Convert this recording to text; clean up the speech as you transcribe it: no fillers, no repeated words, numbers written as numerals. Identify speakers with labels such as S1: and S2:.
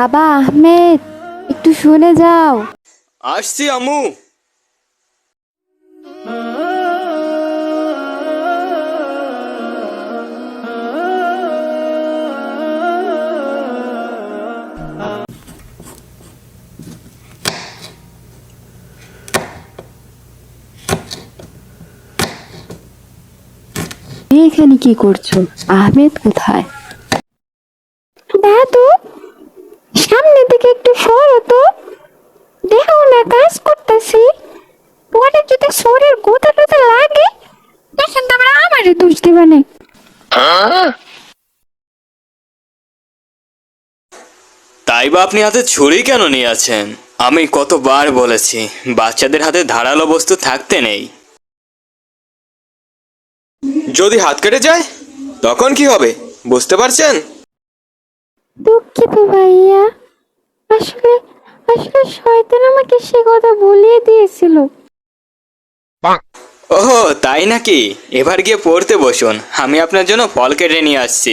S1: বাবা আহমেদ, একটু শুনে যাও।
S2: আসছি আম্মু।
S1: এখানে কি করছো? আহমেদ কোথায়? দাদু, সামনের দিকে একটু সরো তো, দেখো না কাজ করতেছি। পরে যদি শরীর গোতা টোতা লাগে তখন তো আবার আমারই দোষ দিবা না।
S2: তাই বা আপনি হাতে ছুরি কেন নিয়ে আছেন? আমি কতবার বলেছি বাচ্চাদের হাতে ধারালো বস্তু থাকতে নেই। যদি হাত কেটে যায় তখন কি হবে বুঝতে পারছেন?
S1: দুঃখিত ভাইয়া, আসলে আসলে শয়তান আমাকে সে কথা বলিয়ে দিয়েছিল।
S2: ওহো, তাই নাকি? এবার গিয়ে পড়তে বসুন, আমি আপনার জন্য ফল কেটে নিয়ে আসছি।